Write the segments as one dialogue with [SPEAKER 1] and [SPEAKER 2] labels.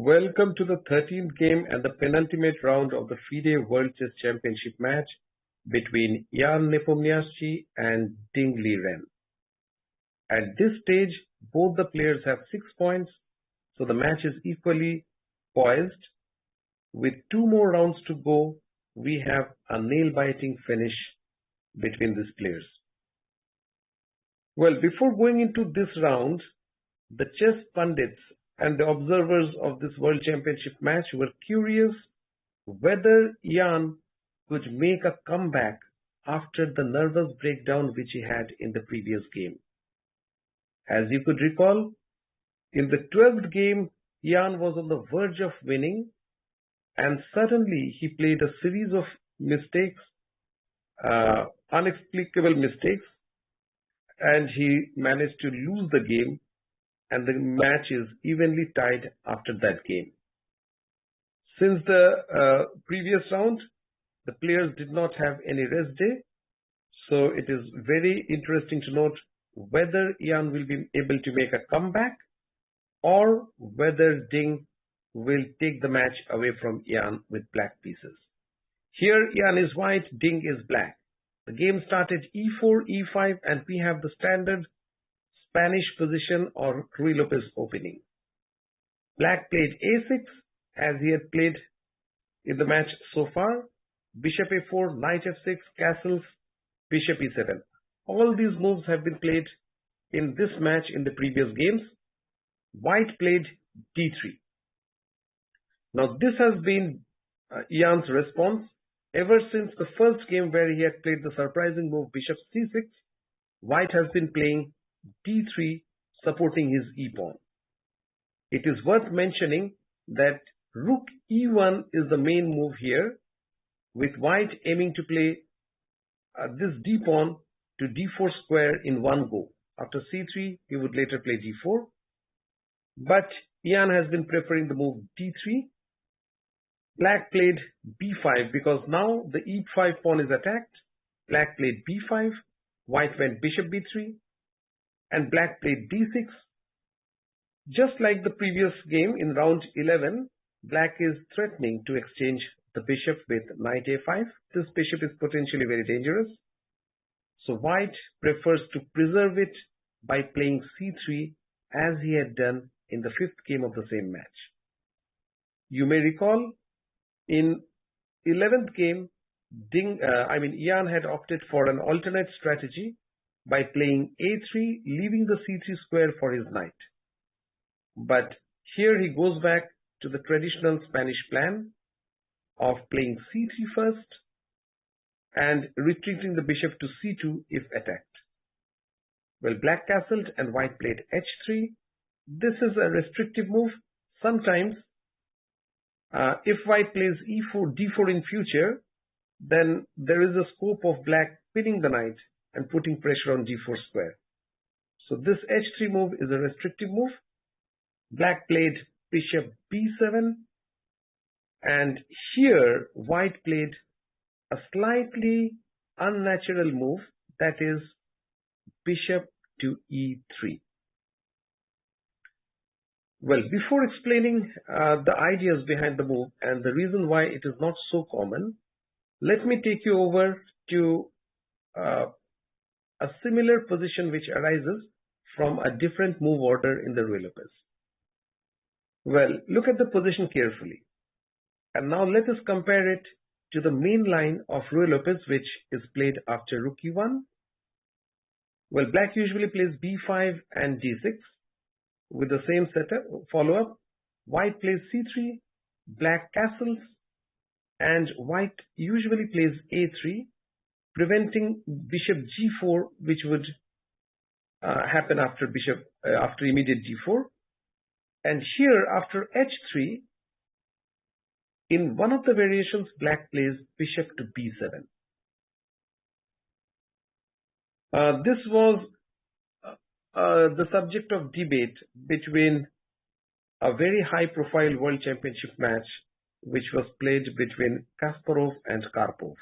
[SPEAKER 1] Welcome to the 13th game and the penultimate round of the FIDE World Chess Championship match between Jan Nepomniachtchi and Ding Liren. At this stage, both the players have 6 points, so the match is equally poised. With 2 more rounds to go, we have a nail-biting finish between these players. Well, before going into this round, the chess pundits and the observers of this World Championship match were curious whether Jan could make a comeback after the nervous breakdown which he had in the previous game. As you could recall, in the 12th game, Jan was on the verge of winning, and suddenly he played a series of mistakes, inexplicable mistakes, and he managed to lose the game, and the match is evenly tied after that game. Since the previous round, the players did not have any rest day, so it is very interesting to note whether Jan will be able to make a comeback or whether Ding will take the match away from Jan with black pieces. Here Jan is white, Ding is black. The game started e4, e5, and we have the standard Spanish position or Ruy Lopez opening. Black played a6 as he had played in the match so far. Bishop a4, knight f6, castles, bishop e7. All these moves have been played in this match in the previous games. White played d3. Now this has been Jan's response ever since the first game where he had played the surprising move bishop c6. White has been playing d3 supporting his e-pawn. It is worth mentioning that rook e1 is the main move here, with white aiming to play this d-pawn to d4 square in one go. After c3, he would later play d4. But Jan has been preferring the move d3. Black played b5 because now the e5 pawn is attacked. Black played b5. White went bishop b3. And black played d6. Just like the previous game in round 11, black is threatening to exchange the bishop with knight a5. This bishop is potentially very dangerous. So white prefers to preserve it by playing c3 as he had done in the 5th game of the same match. You may recall in 11th game, Jan had opted for an alternate strategy by playing a3, leaving the c3 square for his knight. But here he goes back to the traditional Spanish plan of playing c3 first and retreating the bishop to c2 if attacked. Well, black castled and white played h3. This is a restrictive move. Sometimes, if white plays e4, d4 in future, then there is a scope of black pinning the knight and putting pressure on d4 square. So this h3 move is a restrictive move. Black played bishop b7, and here white played a slightly unnatural move, that is bishop to e3. Well, before explaining the ideas behind the move and the reason why it is not so common, let me take you over to a similar position which arises from a different move order in the Ruy Lopez. Well, look at the position carefully. And now let us compare it to the main line of Ruy Lopez, which is played after rook e1. Well, black usually plays b5 and d6 with the same setup, follow-up. White plays c3, black castles, and white usually plays a3, preventing bishop g4, which would happen after immediate g4. And here, after h3, in one of the variations, black plays bishop to b7. This was the subject of debate between a very high-profile World Championship match which was played between Kasparov and Karpov.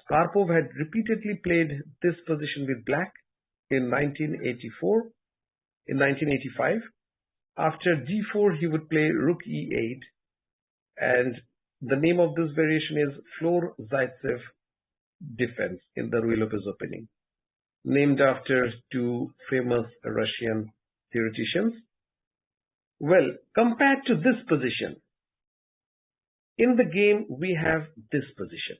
[SPEAKER 1] Karpov had repeatedly played this position with black in 1985, After d4, he would play rook e8, and the name of this variation is Floor-Zaitsev defense in the Ruy Lopez opening, named after two famous Russian theoreticians. Well, compared to this position, in the game we have this position.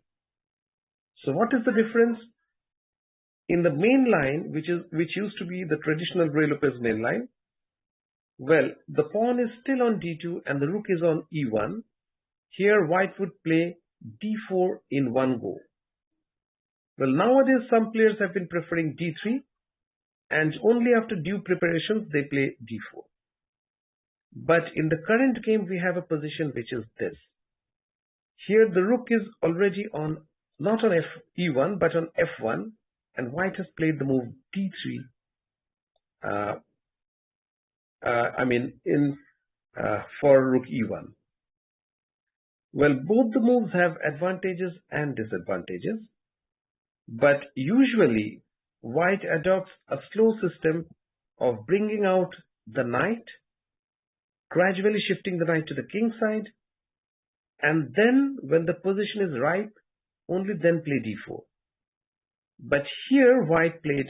[SPEAKER 1] So what is the difference? In the main line, which used to be the traditional Ruy Lopez main line, well, the pawn is still on d2 and the rook is on e1. Here white would play d4 in one go. Well, nowadays some players have been preferring d3, and only after due preparations they play d4. But in the current game we have a position which is this. Here the rook is already on, not on e1 but on f1, and white has played the move d3. For rook e1. Well, both the moves have advantages and disadvantages, but usually white adopts a slow system of bringing out the knight, gradually shifting the knight to the king side, and then when the position is ripe, only then play d4. But here white played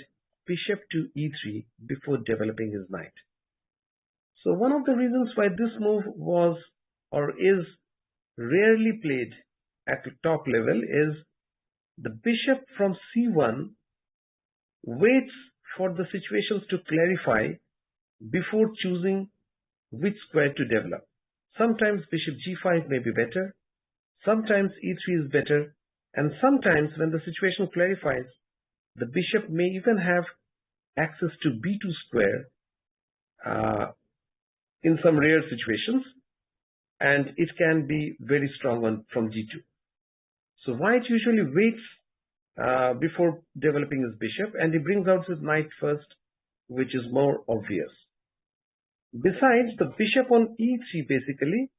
[SPEAKER 1] bishop to e3 before developing his knight. So one of the reasons why this move was or is rarely played at the top level is the bishop from c1 waits for the situations to clarify before choosing which square to develop. Sometimes bishop g5 may be better, sometimes e3 is better, and sometimes when the situation clarifies, the bishop may even have access to b2 square in some rare situations, and it can be very strong from g2. So white usually waits before developing his bishop, and he brings out his knight first, which is more obvious. Besides, the bishop on e3 basically,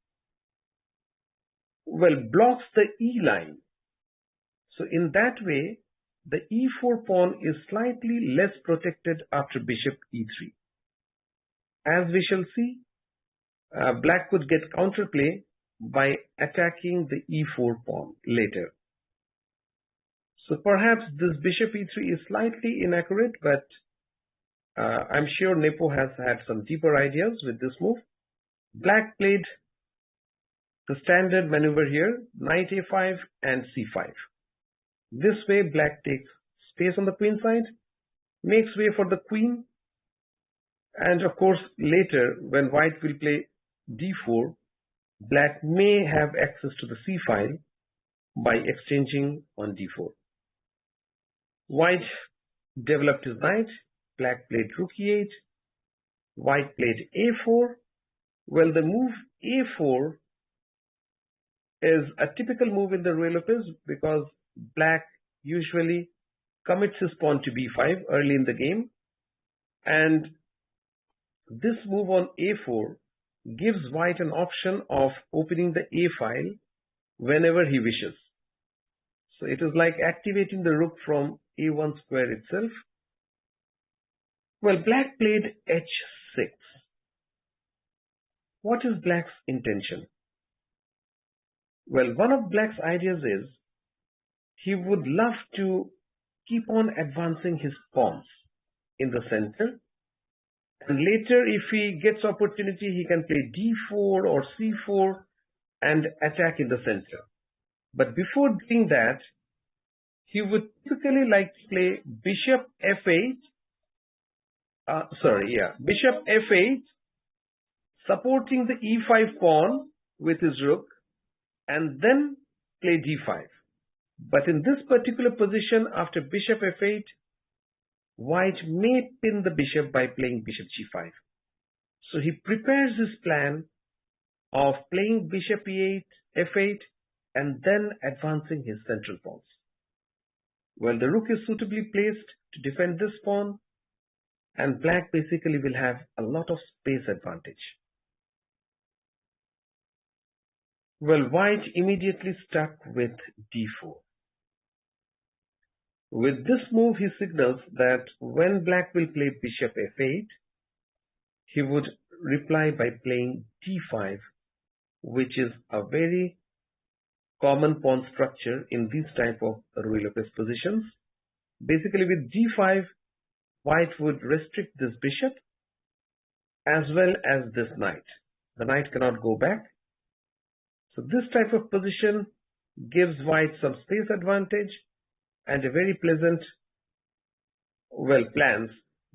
[SPEAKER 1] well, blocks the e line. So in that way, the e4 pawn is slightly less protected after bishop e3. As we shall see, black could get counterplay by attacking the e4 pawn later. So perhaps this bishop e3 is slightly inaccurate, but I'm sure Nepo has had some deeper ideas with this move. Black played the standard maneuver here, knight a5 and c5. This way black takes space on the queen side, makes way for the queen, and of course later when white will play d4, black may have access to the c file by exchanging on d4. White developed his knight, black played rook e8, white played a4. Well, the move a4 is a typical move in the Ruy Lopez because black usually commits his pawn to b5 early in the game, and this move on a4 gives white an option of opening the a file whenever he wishes. So it is like activating the rook from a1 square itself. Well, black played h6. What is black's intention? Well, one of black's ideas is he would love to keep on advancing his pawns in the center, and later if he gets opportunity he can play d4 or c4 and attack in the center. But before doing that, he would typically like to play bishop f8, bishop f8, supporting the e5 pawn with his rook, and then play d5. But in this particular position, after bishop f8, white may pin the bishop by playing bishop g5. So he prepares his plan of playing bishop e8, f8, and then advancing his central pawns. Well, the rook is suitably placed to defend this pawn, and black basically will have a lot of space advantage. Well, white immediately stuck with d4. With this move, he signals that when black will play bishop f8, he would reply by playing d5, which is a very common pawn structure in these type of Ruy Lopez positions. Basically, with d5, white would restrict this bishop as well as this knight. The knight cannot go back. So this type of position gives white some space advantage and a very pleasant, plans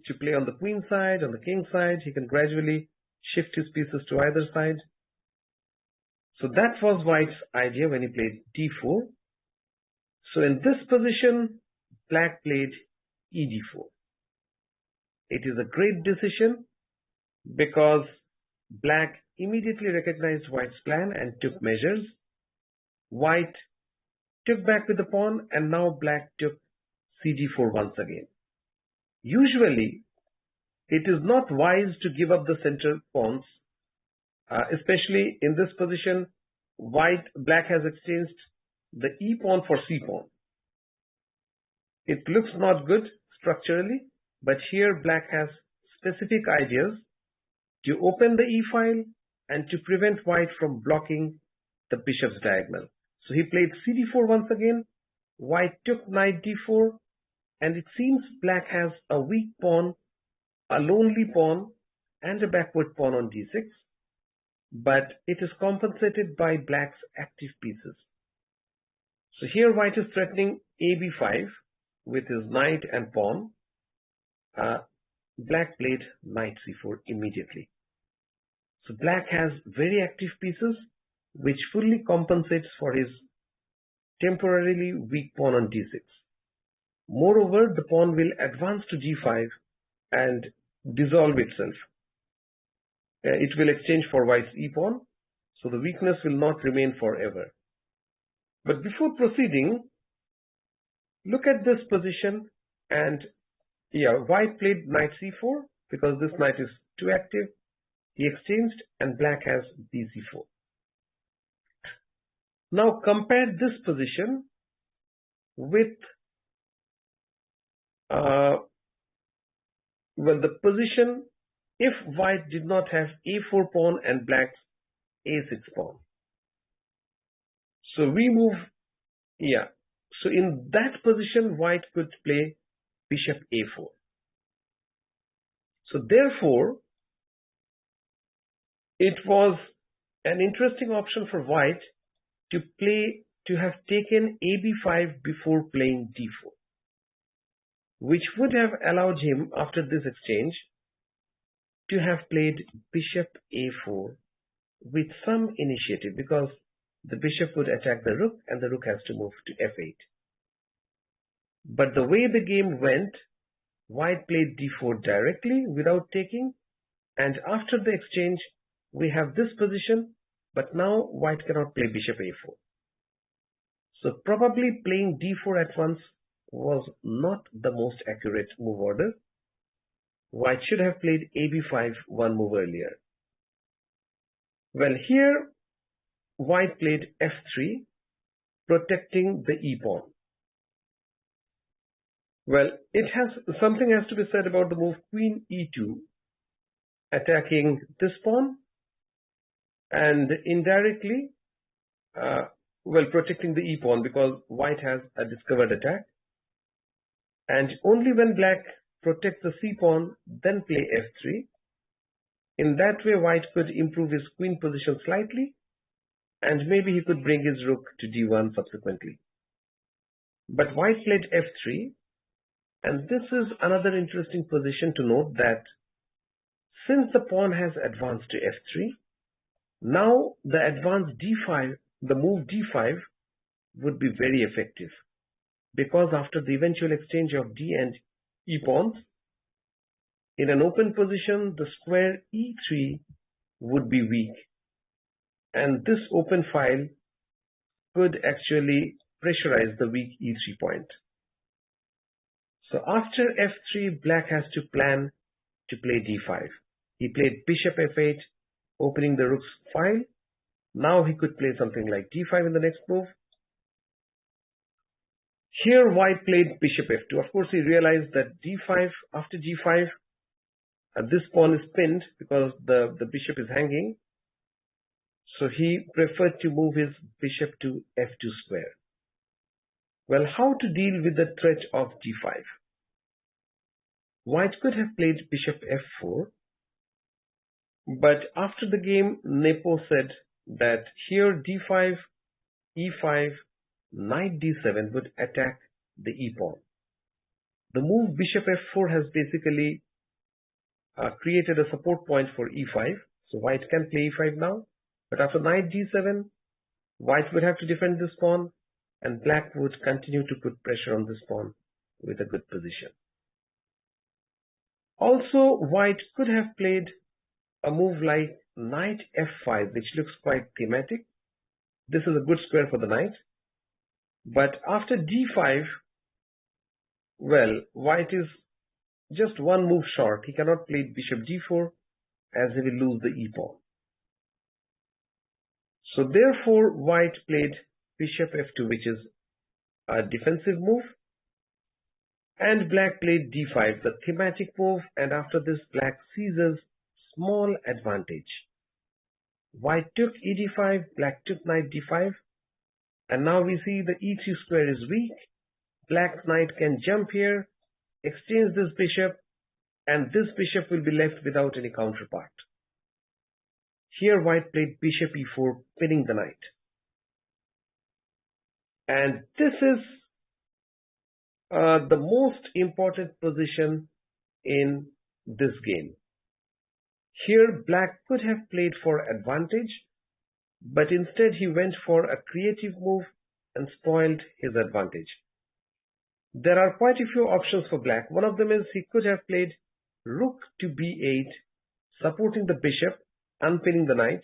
[SPEAKER 1] to play on the queen side, on the king side. He can gradually shift his pieces to either side. So that was white's idea when he played d4. So in this position, black played ed4. It is a great decision because black immediately recognized white's plan and took measures. White took back with the pawn, and now black took cd4 once again. Usually, it is not wise to give up the center pawns, especially in this position. Black has exchanged the e pawn for c pawn. It looks not good structurally, but here black has specific ideas to open the e file and to prevent white from blocking the bishop's diagonal. So he played cd4 once again. White took knight d4, and it seems black has a weak pawn, a lonely pawn, and a backward pawn on d6, but it is compensated by black's active pieces. So here white is threatening ab5 with his knight and pawn. Black played knight c4 immediately. So black has very active pieces which fully compensates for his temporarily weak pawn on d6. Moreover, the pawn will advance to g5 and dissolve itself. It will exchange for white's e pawn, so the weakness will not remain forever. But before proceeding, look at this position, and white played knight c4 because this knight is too active. He exchanged, and black has bc4. Now compare this position with the position if white did not have a4 pawn and black's a6 pawn. So we move, so in that position, white could play bishop a4. So therefore, it was an interesting option for white to have taken ab5 before playing d4, which would have allowed him, after this exchange, to have played bishop a4 with some initiative, because the bishop would attack the rook and the rook has to move to f8. But the way the game went, white played d4 directly without taking, and after the exchange, we have this position, but now white cannot play bishop a4. So probably playing d4 at once was not the most accurate move order. White should have played ab5 one move earlier. Well, here white played f3, protecting the e pawn. Well, something has to be said about the move queen e2, attacking this pawn, and indirectly, protecting the e pawn, because white has a discovered attack. And only when black protects the c pawn, then play f3. In that way, white could improve his queen position slightly, and maybe he could bring his rook to d1 subsequently. But white played f3, and this is another interesting position to note, that since the pawn has advanced to f3, now the advance d5, the move d5 would be very effective, because after the eventual exchange of d and e pawns, in an open position, the square e3 would be weak, and this open file could actually pressurize the weak e3 point. So after f3, black has to plan to play d5. He played bishop f8, opening the rook's file. Now he could play something like d5 in the next move. Here white played bishop f2. Of course, he realized that after g5, This pawn is pinned because the bishop is hanging. So he preferred to move his bishop to f2 square. Well, how to deal with the threat of d5? White could have played bishop f4, but after the game, Nepo said that here d5, e5, knight d7 would attack the e-pawn. The move bishop f4 has basically created a support point for e5. So white can play e5 now, but after knight d7, white would have to defend this pawn, and black would continue to put pressure on this pawn with a good position. Also, white could have played a move like knight f5, which looks quite thematic. This is a good square for the knight. But after d5, well, white is just one move short. He cannot play bishop d4 as he will lose the e-pawn. So therefore, white played bishop f2, which is a defensive move. And black played d5, the thematic move. And after this, black seizes small advantage. White took e d5, black took knight d5. And now we see the e3 square is weak. Black knight can jump here, exchange this bishop, and this bishop will be left without any counterpart. Here white played bishop e4, pinning the knight. And this is the most important position in this game. Here black could have played for advantage, but instead he went for a creative move and spoiled his advantage. There are quite a few options for black. One of them is he could have played rook to b8, supporting the bishop, unpinning the knight.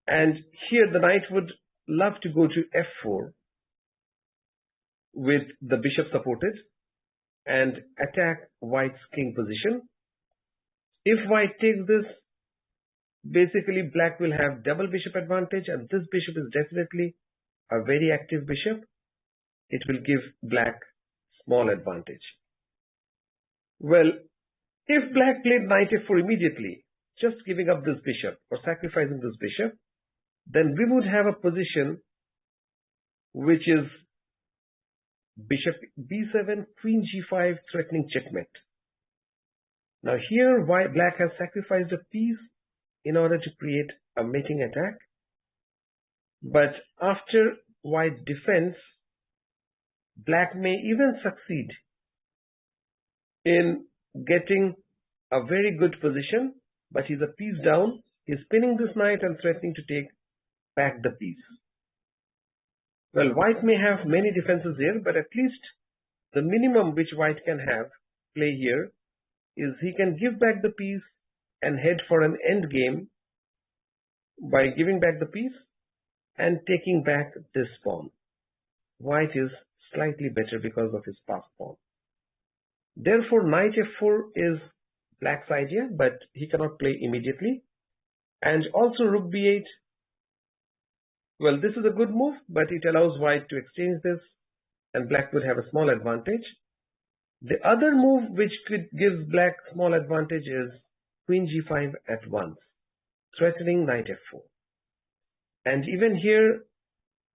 [SPEAKER 1] And here the knight would love to go to f4 with the bishop supported and attack white's king position. If white takes this, basically black will have double bishop advantage, and this bishop is definitely a very active bishop. It will give black small advantage. Well, if black played knight f4 immediately, just giving up this bishop or sacrificing this bishop, then we would have a position which is bishop b7, queen g5, threatening checkmate. Now here black has sacrificed a piece in order to create a mating attack. But after white defends, black may even succeed in getting a very good position, but he's a piece down. He's pinning this knight and threatening to take back the piece. Well, white may have many defenses here, but at least the minimum which white can play here is he can give back the piece and head for an end game by giving back the piece and taking back this pawn. White is slightly better because of his passed pawn. Therefore, knight f4 is black's idea, but he cannot play immediately. And also rook b8. Well, this is a good move, but it allows white to exchange this, and black would have a small advantage. The other move which gives black small advantage is queen g5 at once, threatening knight f4. And even here,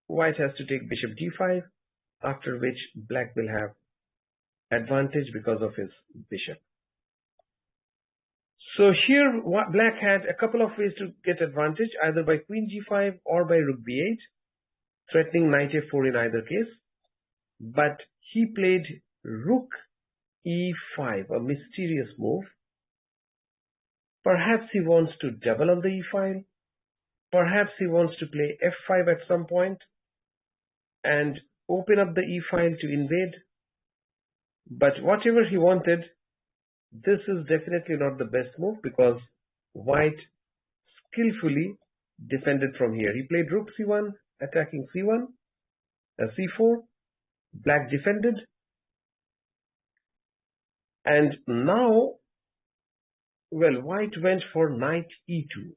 [SPEAKER 1] white has to take bishop d5, after which black will have advantage because of his bishop. So here black had a couple of ways to get advantage, either by queen g5 or by rook b8, threatening knight f4 in either case. But he played rook e5, a mysterious move. Perhaps he wants to double on the e-file. Perhaps he wants to play f5 at some point and open up the e-file to invade. But whatever he wanted, this is definitely not the best move because white skillfully defended from here. He played rook c1, attacking c1, c4. Black defended. And now, well, white went for knight e2,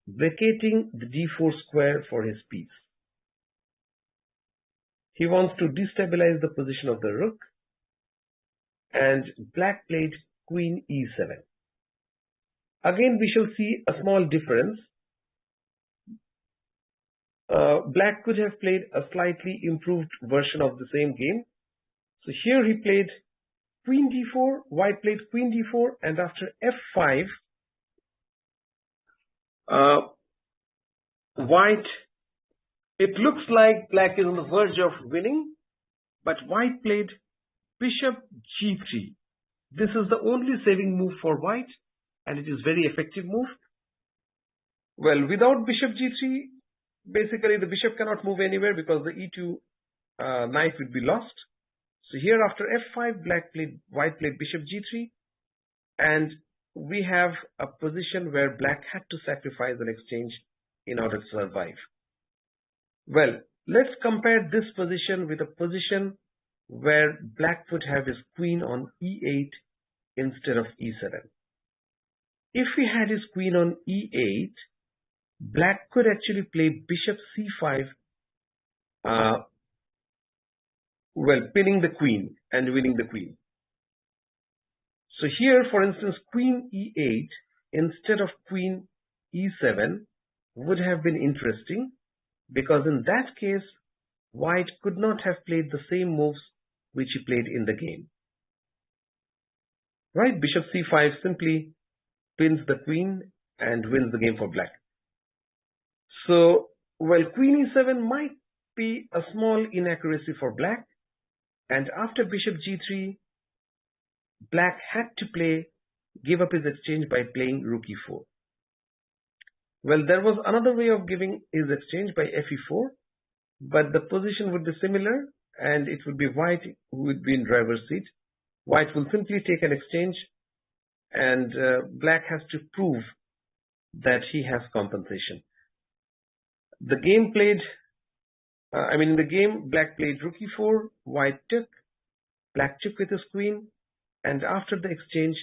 [SPEAKER 1] vacating the d4 square for his piece. He wants to destabilize the position of the rook, and black played queen e7. Again, we shall see a small difference. Black could have played a slightly improved version of the same game. So here he played queen d4, white played queen d4, and after f5, it looks like black is on the verge of winning, but white played bishop g3. This is the only saving move for white, and it is very effective move. Well, without bishop g3, basically the bishop cannot move anywhere because the e2 knight would be lost. So here after f5, white played bishop g3, and we have a position where black had to sacrifice an exchange in order to survive. Well, let's compare this position with a position where black would have his queen on e8 instead of e7. If he had his queen on e8, black could actually play bishop c5, pinning the queen and winning the queen. So here, for instance, queen e8 instead of queen e7 would have been interesting, because in that case, white could not have played the same moves which he played in the game. Right? Bishop c5 simply pins the queen and wins the game for black. So, well, queen e7 might be a small inaccuracy for black, and after bishop g3, black had to give up his exchange by playing rook e4. Well, there was another way of giving his exchange by fe4, but the position would be similar, and it would be white who would be in driver's seat. White will simply take an exchange, and black has to prove that he has compensation. The game in the game, black played rook e4, white took, black took with his queen, and after the exchange,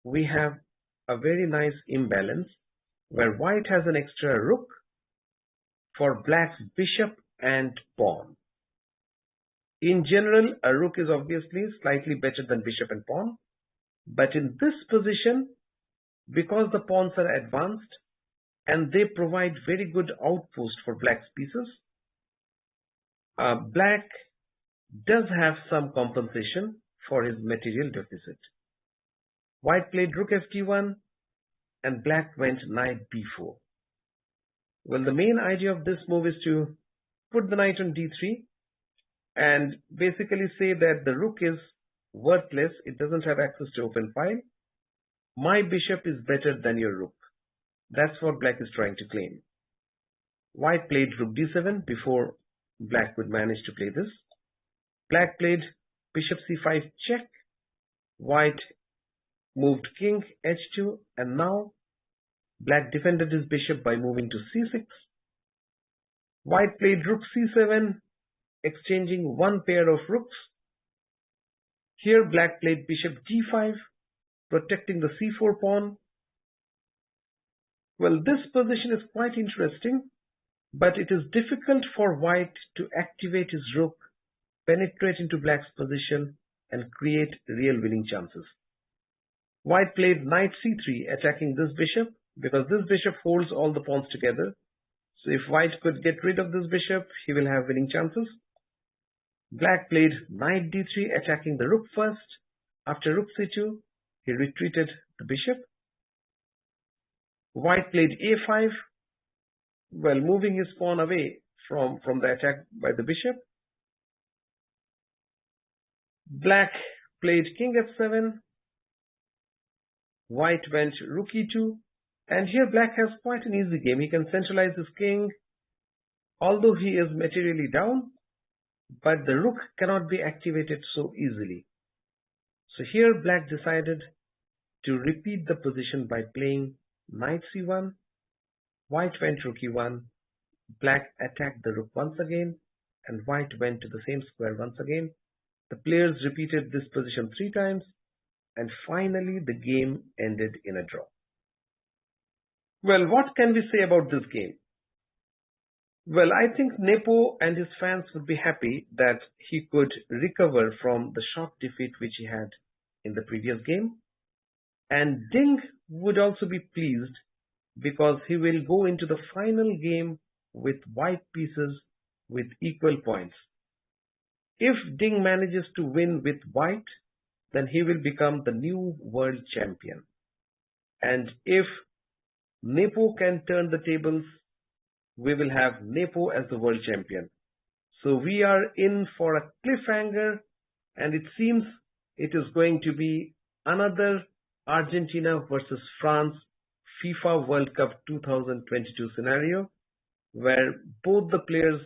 [SPEAKER 1] we have a very nice imbalance where white has an extra rook for black's bishop and pawn. In general, a rook is obviously slightly better than bishop and pawn, but in this position, because the pawns are advanced and they provide very good outpost for black's pieces, black does have some compensation for his material deficit. White played rook ft1 and black went knight b4. Well, the main idea of this move is to put the knight on d3 and basically say that the rook is worthless, it doesn't have access to open file. My bishop is better than your rook. That's what black is trying to claim. White played rook d7 before black would manage to play this. Black played bishop c5 check. White moved king h2, and now black defended his bishop by moving to c6. White played rook c7, exchanging one pair of rooks. Here black played bishop d5, protecting the c4 pawn. Well, this position is quite interesting, but it is difficult for white to activate his rook, penetrate into black's position, and create real winning chances. White played knight c3, attacking this bishop, because this bishop holds all the pawns together. So if white could get rid of this bishop, he will have winning chances. Black played knight d3, attacking the rook first. After rook c2, he retreated the bishop. White played a5, well, moving his pawn away from the attack by the bishop. Black played king f7. White went rook e2. And here black has quite an easy game. He can centralize his king, although he is materially down, but the rook cannot be activated so easily. So here black decided to repeat the position by playing knight c1. White went rook e1. Black attacked the rook once again, and white went to the same square once again. The players repeated this position 3 times, and finally the game ended in a draw. Well, what can we say about this game? Well, I think Nepo and his fans would be happy that he could recover from the shock defeat which he had in the previous game. And Ding would also be pleased because he will go into the final game with white pieces with equal points. If Ding manages to win with white, then he will become the new world champion. And if Nepo can turn the tables, we will have Nepo as the world champion. So we are in for a cliffhanger, and it seems it is going to be another Argentina versus France FIFA World Cup 2022 scenario, where both the players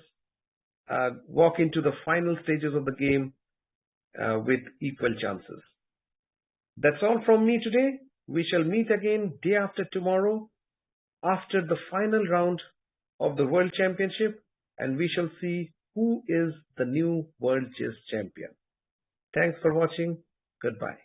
[SPEAKER 1] walk into the final stages of the game with equal chances. That's all from me today. We shall meet again day after tomorrow after the final round of the World Championship, and we shall see who is the new World Chess Champion. Thanks for watching. Goodbye.